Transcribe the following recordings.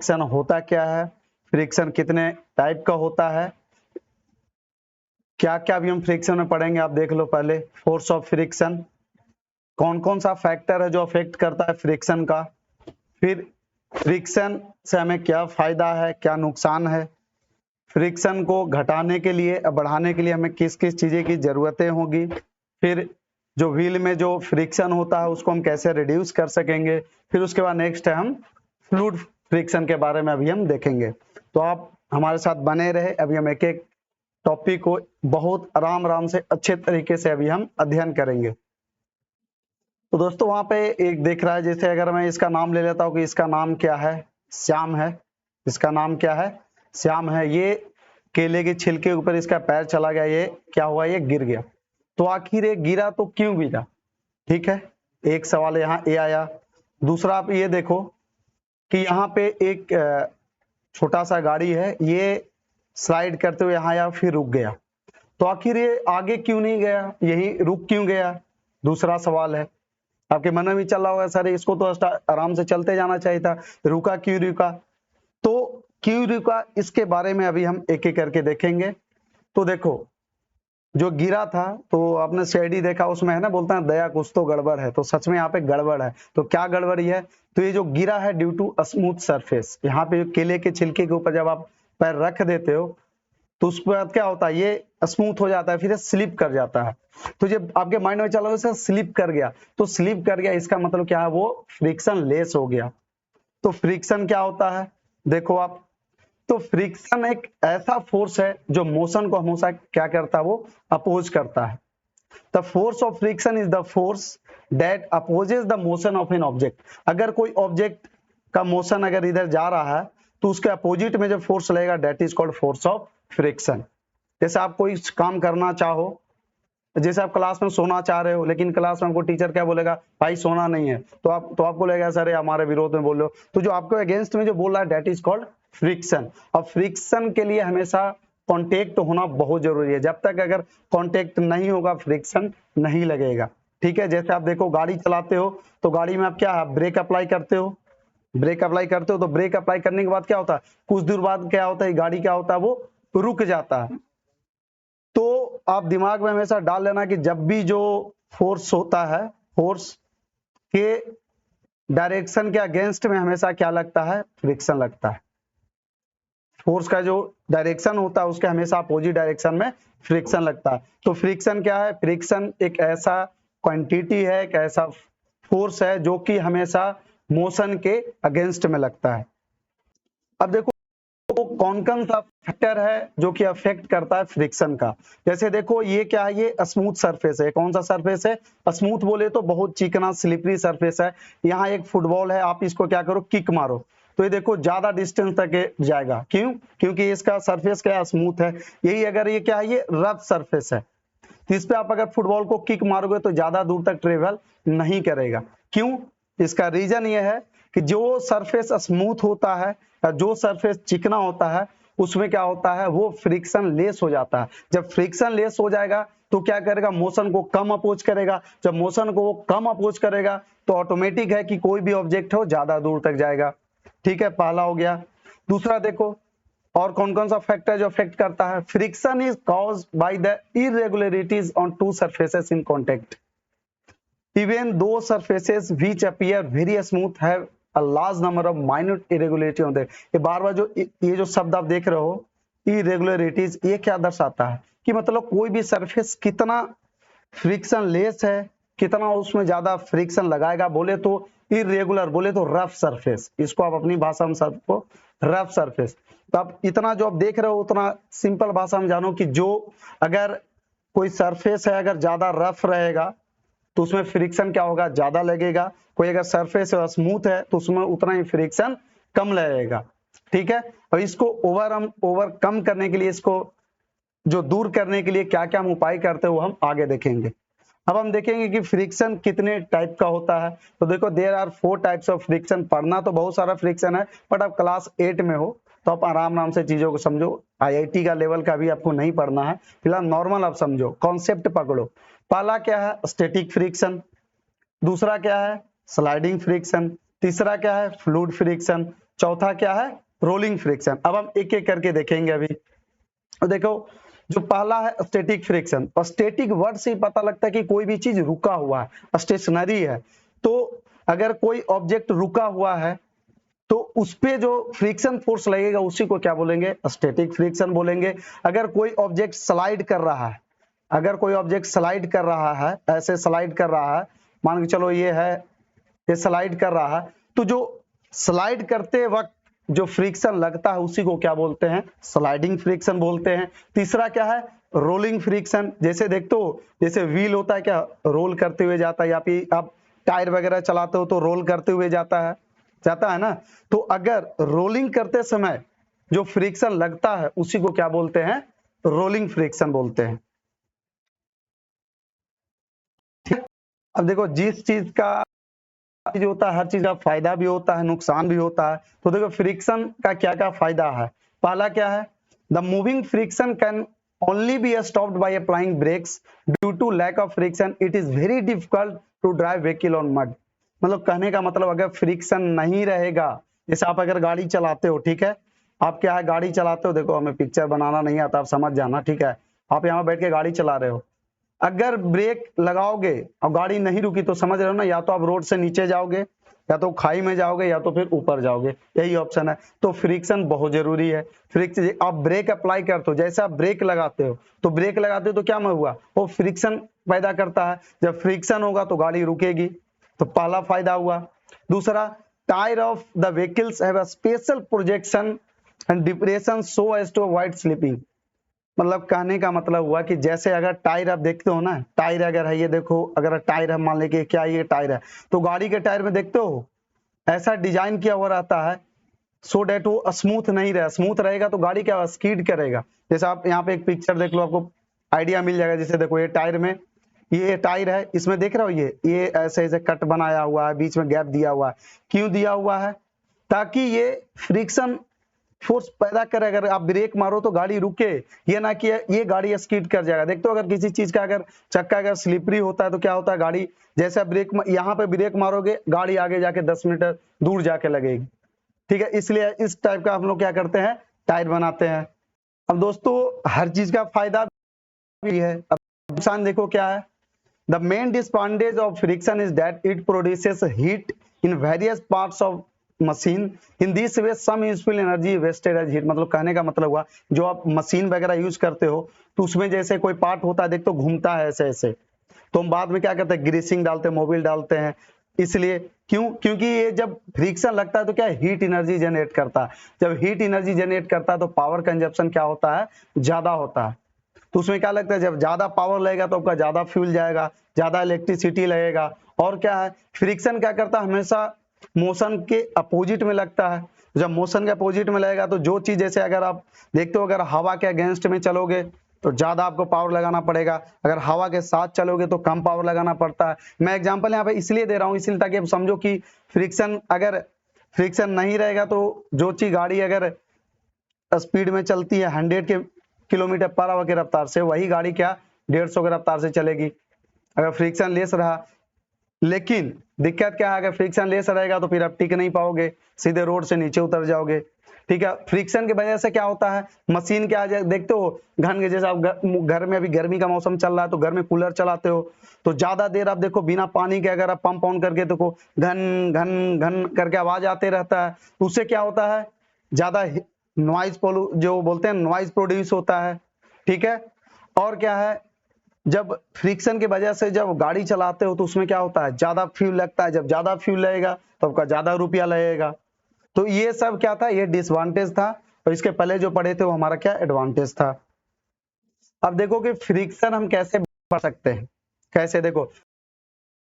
Friction होता क्या है, फ्रिक्शन कितने टाइप का होता है, क्या क्या अभी हम फ्रिक्शन में पढ़ेंगे आप देख लो। पहले फोर्स ऑफ फ्रिक्शन, कौन कौन सा फैक्टर है जो अफेक्ट करता है फ्रिक्शन का, फिर फ्रिक्शन से हमें क्या फायदा है क्या नुकसान है, फ्रिक्शन को घटाने के लिए बढ़ाने के लिए हमें किस किस चीजें की जरूरतें होगी, फिर जो व्हील में जो फ्रिक्शन होता है उसको हम कैसे रिड्यूस कर सकेंगे, फिर उसके बाद नेक्स्ट है हम फ्लूइड फ्रिक्शन के बारे में अभी हम देखेंगे। तो आप हमारे साथ बने रहे, अभी हम एक एक टॉपिक को बहुत आराम आराम से अच्छे तरीके से अभी हम अध्ययन करेंगे। तो दोस्तों वहां पे एक देख रहा है, जैसे अगर मैं इसका नाम ले लेता हूँ कि इसका नाम क्या है, श्याम है, इसका नाम क्या है, श्याम है। ये केले के छिलके के ऊपर इसका पैर चला गया, ये क्या हुआ, ये गिर गया। तो आखिर ये गिरा तो क्यों गिरा, ठीक है, एक सवाल यहाँ ये आया। दूसरा आप ये देखो कि यहाँ पे एक छोटा सा गाड़ी है, ये स्लाइड करते हुए यहाँ आया फिर रुक गया, तो आखिर ये आगे क्यों नहीं गया, यही रुक क्यों गया, दूसरा सवाल है। आपके मन में भी चल रहा होगा सर इसको तो आराम से चलते जाना चाहिए था, रुका क्यों रुका, तो क्यों रुका इसके बारे में अभी हम एक एक करके देखेंगे। तो देखो जो गिरा था तो आपने सीआईडी देखा, उसमें है ना बोलता है दया कुछ तो गड़बड़ है, तो सच में यहाँ पे गड़बड़ है। तो क्या गड़बड़ी है, तो ये जो गिरा है ड्यू टू स्मूथ सरफेस, यहाँ पे केले के छिलके के ऊपर जब आप पैर रख देते हो तो उस पर क्या होता है, ये स्मूथ हो जाता है, फिर स्लिप कर जाता है। तो जब आपके माइंड में चला वैसे स्लिप कर गया, तो स्लिप कर गया इसका मतलब क्या है, वो फ्रिक्शन लेस हो गया। तो फ्रिक्शन क्या होता है, देखो आप, तो फ्रिक्शन एक ऐसा फोर्स है जो मोशन को हमेशा क्या करता है, वो अपोज करता है। The force of friction is the force that opposes the motion of an object. अगर कोई ऑब्जेक्ट का मोशन अगर इधर जा रहा है तो उसके अपोजिट में जो फोर्स लगेगा that is called force of friction. जैसे आप कोई काम करना चाहो, जैसे आप क्लास में सोना चाह रहे हो लेकिन क्लास में आपको टीचर क्या बोलेगा, भाई सोना नहीं है, तो आपको लगेगा सर ये हमारे विरोध में बोल रहे हो, तो जो आपको अगेंस्ट में जो बोल रहा है दैट इज कॉल्ड फ्रिक्शन। और फ्रिक्शन के लिए हमेशा कांटेक्ट होना बहुत जरूरी है, जब तक अगर कांटेक्ट नहीं होगा फ्रिक्शन नहीं लगेगा, ठीक है। जैसे आप देखो गाड़ी चलाते हो तो गाड़ी में आप क्या ब्रेक अप्लाई करते हो, ब्रेक अप्लाई करते हो, तो ब्रेक अप्लाई करने के बाद क्या होता है, कुछ देर बाद क्या होता है, गाड़ी क्या होता है, वो रुक जाता है। तो आप दिमाग में हमेशा डाल लेना कि जब भी जो फोर्स होता है, फोर्स के डायरेक्शन के अगेंस्ट में हमेशा क्या लगता है, फ्रिक्शन लगता है। फोर्स का जो डायरेक्शन होता है उसके हमेशा अपोजिट डायरेक्शन में फ्रिक्शन लगता है। तो फ्रिक्शन क्या है, फ्रिक्शन एक ऐसा क्वांटिटी है, एक ऐसा फोर्स है जो कि हमेशा मोशन के अगेंस्ट में लगता है। अब देखो तो कौन कौन सा फैक्टर है जो कि अफेक्ट करता है फ्रिक्शन का। जैसे देखो ये क्या है, ये स्मूथ सरफेस है। कौन सा सरफेस है, स्मूथ बोले तो बहुत चिकना स्लिपरी सरफेस है। यहाँ एक फुटबॉल है, आप इसको क्या करो, किक मारो, तो ये देखो ज्यादा डिस्टेंस तक जाएगा, क्यों, क्योंकि इसका सरफेस क्या स्मूथ है। यही अगर ये क्या है, ये रफ सरफेस है, तो इस पे आप अगर फुटबॉल को किक मारोगे तो ज्यादा दूर तक ट्रेवल नहीं करेगा। क्यों, इसका रीजन ये है कि जो सरफेस स्मूथ होता है या जो सरफेस चिकना होता है उसमें क्या होता है, वो फ्रिक्शन लेस हो जाता है। जब फ्रिक्शन लेस हो जाएगा तो क्या करेगा, मोशन को कम अपोज करेगा। जब मोशन को वो कम अपोज करेगा तो ऑटोमेटिक है कि कोई भी ऑब्जेक्ट हो ज्यादा दूर तक जाएगा, ठीक है, पहला हो गया। दूसरा देखो और कौन कौन सा फैक्टर जो अफेक्ट करता है, friction is caused by the irregularities on to surfaces in contact, even those surfaces which appear very smooth have a large number of minute irregularity on them। ये बार-बार जो ये जो शब्द आप देख रहे हो irregularities, ये क्या दर्शाता है कि मतलब कोई भी सरफेस कितना फ्रिक्शन लेस है, कितना उसमें ज्यादा फ्रिक्शन लगाएगा। बोले तो इरेगुलर, बोले तो रफ सरफेस, इसको आप अपनी भाषा में सबको रफ सरफेस। तो आप इतना जो आप देख रहे हो उतना सिंपल भाषा में जानो कि जो अगर कोई सरफेस है अगर ज्यादा रफ रहेगा तो उसमें फ्रिक्शन क्या होगा, ज्यादा लगेगा। कोई अगर सरफेस स्मूथ है तो उसमें उतना ही फ्रिक्शन कम लगेगा, ठीक है। और इसको ओवरकम करने के लिए, इसको जो दूर करने के लिए क्या क्या हम उपाय करते हैं वो हम आगे देखेंगे। अब हम देखेंगे कि फ्रिक्शन कितने टाइप का होता है। तो देखो there are 4 types of friction. पढ़ना तो बहुत सारा फ्रिक्शन है, बट आप क्लास 8 में हो तो आप आराम से चीजों को समझो। आईआईटी का लेवल का भी आपको नहीं पढ़ना है, फिलहाल नॉर्मल आप समझो, कॉन्सेप्ट पकड़ो। पहला क्या है, स्टैटिक फ्रिक्शन। दूसरा क्या है, स्लाइडिंग फ्रिक्शन। तीसरा क्या है, फ्लूइड फ्रिक्शन। चौथा क्या है, रोलिंग फ्रिक्शन। अब हम एक एक करके देखेंगे अभी। तो देखो, जो पहला है स्टैटिक फ्रिक्शन, और स्टैटिक वर्ड से ही पता लगता है कि कोई भी चीज रुका हुआ है, स्टेशनरी है। तो अगर कोई ऑब्जेक्ट रुका हुआ है तो उस पे जो फ्रिक्शन फोर्स लगेगा उसी को क्या बोलेंगे, स्टैटिक फ्रिक्शन बोलेंगे। अगर कोई ऑब्जेक्ट स्लाइड कर रहा है, अगर कोई ऑब्जेक्ट स्लाइड कर रहा है, ऐसे स्लाइड कर रहा है, मान के चलो ये है, ये स्लाइड कर रहा है, तो जो स्लाइड करते वक्त जो फ्रिक्शन लगता है उसी को क्या बोलते हैं, स्लाइडिंग फ्रिक्शन बोलते हैं। तीसरा क्या है, रोलिंग फ्रिक्शन। जैसे देखते हो, जैसे व्हील होता है क्या, रोल करते हुए जाता है, या फिर आप टायर वगैरह चलाते हो तो रोल करते हुए जाता है ना। तो अगर रोलिंग करते समय जो फ्रिक्शन लगता है उसी को क्या बोलते हैं, रोलिंग फ्रिक्शन बोलते हैं। ठीक। अब देखो, जिस चीज का चीज होता है, हर चीज का फायदा भी होता है, नुकसान भी होता है। तो देखो फ्रिक्शन का क्या क्या फायदा है। पहला क्या है, the moving friction can only be stopped by applying brakes. Due to lack of friction it is very difficult to drive vehicle on mud. मतलब कहने का मतलब, अगर फ्रिक्शन नहीं रहेगा, जैसे आप अगर गाड़ी चलाते हो, ठीक है, आप क्या है गाड़ी चलाते हो, देखो हमें पिक्चर बनाना नहीं आता, आप समझ जाना, ठीक है। आप यहाँ बैठ के गाड़ी चला रहे हो, अगर ब्रेक लगाओगे और गाड़ी नहीं रुकी तो समझ रहे हो ना, या तो आप रोड से नीचे जाओगे, या तो खाई में जाओगे, या तो फिर ऊपर जाओगे, यही ऑप्शन है। तो फ्रिक्शन बहुत जरूरी है। फ्रिक्शन, आप ब्रेक अप्लाई करते हो, जैसे आप ब्रेक लगाते हो, तो ब्रेक लगाते हो तो क्या हुआ, वो फ्रिक्शन पैदा करता है। जब फ्रिक्शन होगा तो गाड़ी रुकेगी, तो पहला फायदा हुआ। दूसरा, tyre of the vehicles have a special projection and depression so as to avoid slipping. मतलब कहने का मतलब हुआ कि जैसे अगर टायर आप देखते हो ना, टायर अगर है, ये देखो, अगर टायर है, मान लेके क्या ये टायर है, तो गाड़ी के टायर में देखते हो ऐसा डिजाइन किया हुआ रहता है सो डेट वो स्मूथ नहीं रहे। स्मूथ रहेगा तो गाड़ी क्या स्कीड करेगा। जैसे आप यहाँ पे एक पिक्चर देख लो, आपको आइडिया मिल जाएगा। जैसे देखो, ये टायर में, ये टायर है, इसमें देख रहे हो, ये ऐसे ऐसे कट बनाया हुआ है, बीच में गैप दिया हुआ है। क्यों दिया हुआ है, ताकि ये फ्रिक्शन फोर्स पैदा करे। अगर आप ब्रेक मारो तो गाड़ी रुके, ये ना कि ये गाड़ी स्कीड कर जाएगा। देखते हो, अगर किसी चीज का अगर चक्का अगर स्लिपरी होता है तो क्या होता है, गाड़ी जैसे आप ब्रेक, यहाँ पे ब्रेक मारोगे, गाड़ी आगे जाके 10 मीटर दूर जाके लगेगी, ठीक है। इसलिए इस टाइप का हम लोग क्या करते हैं, टायर बनाते हैं। अब दोस्तों, हर चीज का फायदा भी है। अब नुकसान देखो क्या है, the main disadvantage of friction is that it produces heat in various parts of machine. In this way some useful energy wasted as heat. मतलब कहने का मतलब हुआ, जो आप मशीन वगैरह यूज करते हो तो उसमें जैसे कोई पार्ट होता है, देख तो घूमता है ऐसे ऐसे, तो हम बाद में क्या करते हैं, ग्रीसिंग डालते हैं, मोबिल डालते हैं। इसलिए क्योंकि ये जब फ्रिक्शन लगता है तो क्या हीट एनर्जी जनरेट करता है। जब हीट एनर्जी जनरेट करता है तो पावर कंजप्शन क्या होता है, ज्यादा होता है। तो उसमें क्या लगता है, जब ज्यादा पावर लगेगा तो आपका ज्यादा फ्यूल जाएगा, ज्यादा इलेक्ट्रिसिटी लगेगा। और क्या है, फ्रिक्शन क्या करता है, हमेशा मोशन के अपोजिट में लगता है। जब मोशन के अपोजिट में लगेगा तो जो चीज, जैसे अगर आप देखते हो, अगर हवा के अगेंस्ट में चलोगे तो ज्यादा आपको पावर लगाना पड़ेगा, अगर हवा के साथ चलोगे तो कम पावर लगाना पड़ता है। मैं एग्जांपल यहाँ पे इसलिए दे रहा हूँ, इसलिए ताकि आप समझो कि फ्रिक्शन, अगर फ्रिक्शन नहीं रहेगा तो जो चीज गाड़ी अगर स्पीड में चलती है 100 किलोमीटर पर आवर की रफ्तार से, वही गाड़ी क्या 150 की रफ्तार से चलेगी, अगर फ्रिक्शन लेस रहा। लेकिन दिक्कत क्या है, अगर फ्रिक्शन लेस रहेगा तो फिर आप टिक नहीं पाओगे, सीधे रोड से नीचे उतर जाओगे, ठीक है। फ्रिक्शन की वजह से क्या होता है, मशीन क्या देखते हो घन के, जैसे आप घर में अभी गर्मी का मौसम चल रहा है तो घर में कूलर चलाते हो, तो ज्यादा देर आप देखो बिना पानी के अगर आप पंप ऑन करके देखो, घन घन घन करके आवाज आते रहता है। उससे क्या होता है, ज्यादा नॉइज जो बोलते हैं नॉइज प्रोड्यूस होता है, ठीक है। और क्या है, जब फ्रिक्शन की वजह से जब गाड़ी चलाते हो तो उसमें क्या होता है, ज्यादा फ्यूल लगता है। जब ज्यादा फ्यूल लगेगा तो आपका ज्यादा रुपया लगेगा। तो ये सब क्या था, ये डिसएडवांटेज था, और इसके पहले जो पढ़े थे वो हमारा क्या एडवांटेज था। अब देखो कि फ्रिक्शन हम कैसे बढ़ा सकते हैं, कैसे देखो,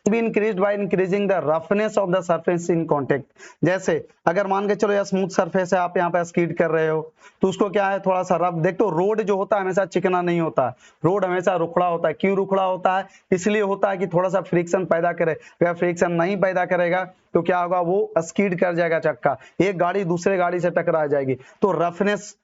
be increased by increasing the roughness of the surface in contact। जैसे अगर मान के चलो, या स्मूथ सरफेस है, आप यहाँ पे स्कीड कर रहे हो तो उसको क्या है, थोड़ा सा रफ। देखो रोड जो होता है हमेशा चिकना नहीं होता, रोड हमेशा रुखड़ा होता है। क्यों रुखड़ा होता है, इसलिए होता है कि थोड़ा सा फ्रिक्शन पैदा करे। अगर फ्रिक्शन नहीं पैदा करेगा तो क्या होगा, वो स्कीड कर जाएगा चक्का, एक गाड़ी दूसरे गाड़ी से टकरा जाएगी। तो रफनेस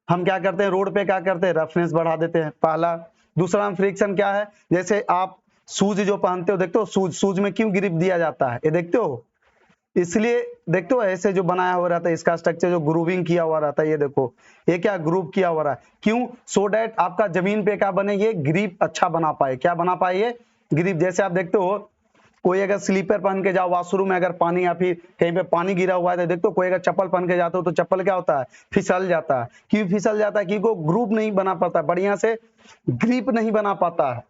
हम क्या करते हैं, रोड पे क्या करते हैं, रफनेस बढ़ा देते हैं, पहला। दूसरा हम फ्रिक्शन क्या है, जैसे आप शूज जो पहनते हो, देखते हो शूज में क्यों ग्रिप दिया जाता है, ये देखते हो, इसलिए देखते हो ऐसे जो बनाया हुआ रहता है इसका स्ट्रक्चर, जो ग्रूविंग किया हुआ रहता है, ये देखो ये क्या ग्रूव किया हुआ रहा है, क्यों? सो डैट आपका जमीन पे क्या बने, ये ग्रिप अच्छा बना पाए। क्या बना पाए? ये ग्रिप। जैसे आप देखते हो कोई अगर स्लीपर पहन के जाओ वॉशरूम में, अगर पानी या फिर कहीं पे पानी गिरा हुआ है तो देखते हो कोई अगर चप्पल पहन के जाते हो तो चप्पल क्या होता है, फिसल जाता है। क्यों फिसल जाता है? क्योंकि वो ग्रुप नहीं बना पाता, बढ़िया से ग्रिप नहीं बना पाता है।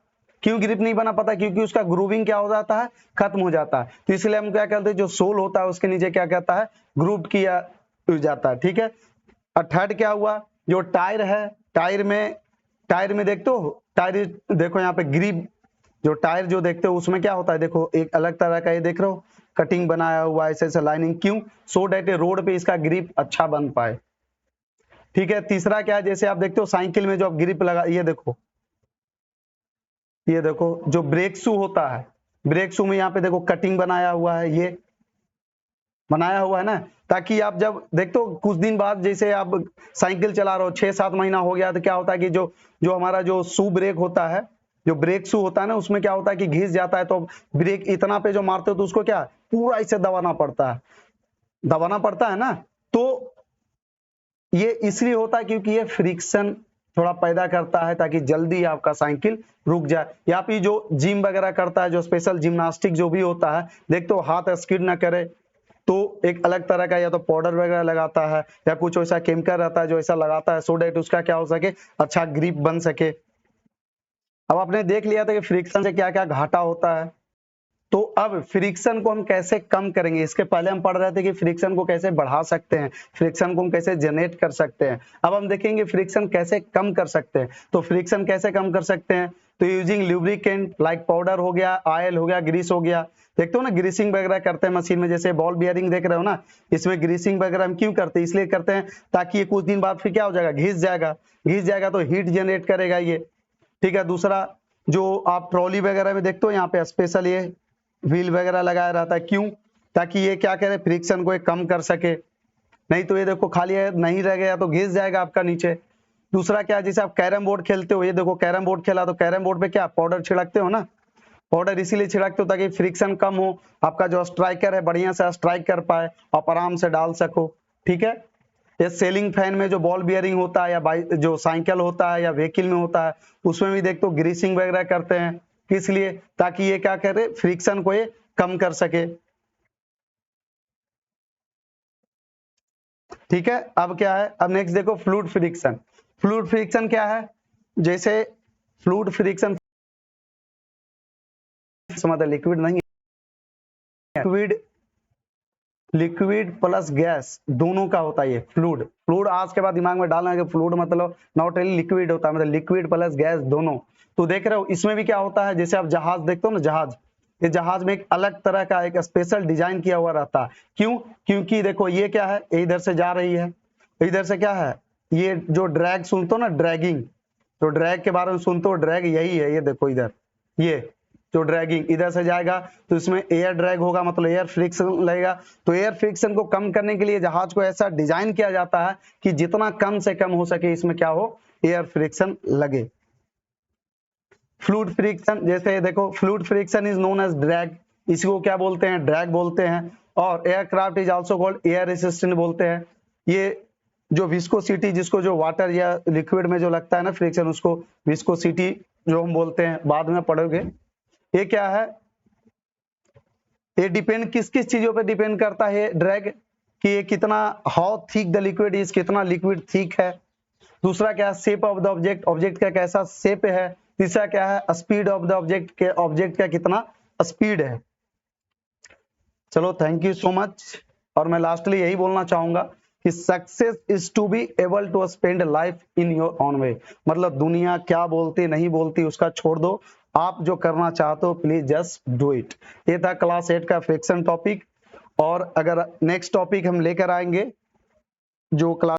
क्यों ग्रिप नहीं बना पाता? क्योंकि उसका ग्रूविंग क्या हो जाता है, खत्म हो जाता है। तो इसलिए हम क्या कहते हैं, जो सोल होता है उसके नीचे क्या कहता है, ग्रूव किया जाता है। ठीक है। और थर्ड क्या हुआ, जो टायर है, टायर में देखते हो, टायर देखो यहाँ पे ग्रिप, जो टायर जो देखते हो उसमें क्या होता है, देखो एक अलग तरह का ये देख रहे हो कटिंग बनाया हुआ है, ऐसे लाइनिंग। क्यों? सो डैट रोड पे इसका ग्रिप अच्छा बन पाए। ठीक है। तीसरा क्या है, जैसे आप देखते हो साइकिल में जो आप ग्रिप लगा, ये देखो जो ब्रेक शू होता है, ब्रेक शू में यहाँ पे देखो कटिंग बनाया हुआ है, ये बनाया हुआ है ना, ताकि आप जब देखते हो कुछ दिन बाद जैसे आप साइकिल चला रहे हो, 6-7 महीना हो गया तो क्या होता है कि जो जो हमारा जो शू ब्रेक होता है, जो ब्रेक शू होता है ना, उसमें क्या होता है कि घिस जाता है, तो ब्रेक इतना पे जो मारते हो तो उसको क्या पूरा इसे दबाना पड़ता है ना। तो ये इसलिए होता है क्योंकि ये फ्रिक्शन थोड़ा पैदा करता है ताकि जल्दी आपका साइकिल रुक जाए। या फिर जो जिम वगैरह करता है, जो स्पेशल जिम्नास्टिक जो भी होता है, देखते हो हाथ स्किड ना करे तो एक अलग तरह का या तो पाउडर वगैरह लगाता है या कुछ ऐसा केमिकल रहता है जो ऐसा लगाता है, सो डेट उसका क्या हो सके, अच्छा ग्रिप बन सके। अब आपने देख लिया था कि फ्रिक्शन से क्या क्या घाटा होता है। तो अब फ्रिक्शन को हम कैसे कम करेंगे, इसके पहले हम पढ़ रहे थे कि फ्रिक्शन को कैसे बढ़ा सकते हैं, फ्रिक्शन को हम कैसे जनरेट कर सकते हैं। अब हम देखेंगे फ्रिक्शन कैसे कम कर सकते हैं। तो फ्रिक्शन कैसे कम कर सकते हैं, तो यूजिंग लुब्रिकेंट लाइक पाउडर हो गया, ऑयल हो गया, ग्रीस हो गया। देखते हो ना ग्रीसिंग वगैरह करते हैं मशीन में, जैसे बॉल बियरिंग देख रहे हो ना, इसमें ग्रीसिंग वगैरह हम क्यों करते हैं, इसलिए करते हैं ताकि ये कुछ दिन बाद फिर क्या हो जाएगा, घिस जाएगा तो हीट जनरेट करेगा ये। ठीक है। दूसरा जो आप ट्रॉली वगैरह में देखते हो यहाँ पे स्पेशल ये व्हील वगैरह लगाया रहता है, क्यों? ताकि ये क्या करे, फ्रिक्शन को कम कर सके। नहीं तो ये देखो खाली है, नहीं रह गया तो घिस जाएगा आपका नीचे। दूसरा क्या, जैसे आप कैरम बोर्ड खेलते हो, ये देखो कैरम बोर्ड खेला तो कैरम बोर्ड पे क्या पाउडर छिड़कते हो ना, पाउडर इसीलिए छिड़कते हो ताकि फ्रिक्शन कम हो, आपका जो स्ट्राइकर है बढ़िया से स्ट्राइक कर पाए, आप आराम से डाल सको। ठीक है। ये सेलिंग फैन में जो बॉल बियरिंग होता है, या जो साइकिल होता है या व्हीकल में होता है, उसमें भी देखते हो ग्रीसिंग वगैरह करते हैं, किस लिए, ताकि ये क्या करे, फ्रिक्शन को ये कम कर सके। ठीक है। अब क्या है, अब नेक्स्ट देखो फ्लूइड फ्रिक्शन। फ्लूइड फ्रिक्शन क्या है, जैसे फ्लूइड फ्रिक्शन मतलब लिक्विड नहीं है, लिक्विड प्लस गैस दोनों का होता है ये फ्लूइड। फ्लूइड आज के बाद दिमाग में डालना है कि फ्लूइड मतलब नॉट ओनली लिक्विड होता है, मतलब लिक्विड प्लस गैस दोनों। तो देख रहे हो इसमें भी क्या होता है, जैसे आप जहाज देखते हो ना, जहाज, ये जहाज में एक अलग तरह का एक स्पेशल डिजाइन किया हुआ रहता है। क्यों? क्योंकि देखो ये क्या है, ये इधर से जा रही है, इधर से क्या है, ये जो ड्रैग सुनते हो ना, ड्रैगिंग, तो ड्रैग के बारे में सुनते हो, ड्रैग यही है, ये देखो इधर, ये जो ड्रैगिंग इधर से जाएगा तो इसमें एयर ड्रैग होगा, मतलब एयर फ्रिक्शन लगेगा। तो एयर फ्रिक्शन को कम करने के लिए जहाज को ऐसा डिजाइन किया जाता है कि जितना कम से कम हो सके इसमें क्या हो, एयर फ्रिक्शन लगे। फ्लूइड फ्रिक्शन, जैसे देखो fluid friction is known as drag, इसको क्या बोलते हैं, ड्रैग बोलते हैं। और aircraft is also called air resistant बोलते हैं। ये जो विस्कोसिटी, जिसको जो वाटर या लिक्विड में जो लगता है ना फ्रिक्शन, उसको विस्कोसिटी जो हम बोलते हैं, बाद में पढ़ोगे। ये क्या है, ये डिपेंड किस किस चीजों पे डिपेंड करता है ड्रैग, कि ये कितना, how thick the liquid is, कितना लिक्विड थिक है। दूसरा क्या है, shape of the object, object का कैसा शेप है। तीसरा क्या है, स्पीड ऑफ द ऑब्जेक्ट, के ऑब्जेक्ट का कितना स्पीड है। चलो थैंक यू सो मच। और मैं लास्टली यही बोलना चाहूंगा कि success is to be able to spend life in your own way, मतलब दुनिया क्या बोलती नहीं बोलती उसका छोड़ दो, आप जो करना चाहते हो प्लीज जस्ट डू इट। ये था क्लास 8 का फ्रिक्शन टॉपिक। और अगर नेक्स्ट टॉपिक हम लेकर आएंगे जो क्लास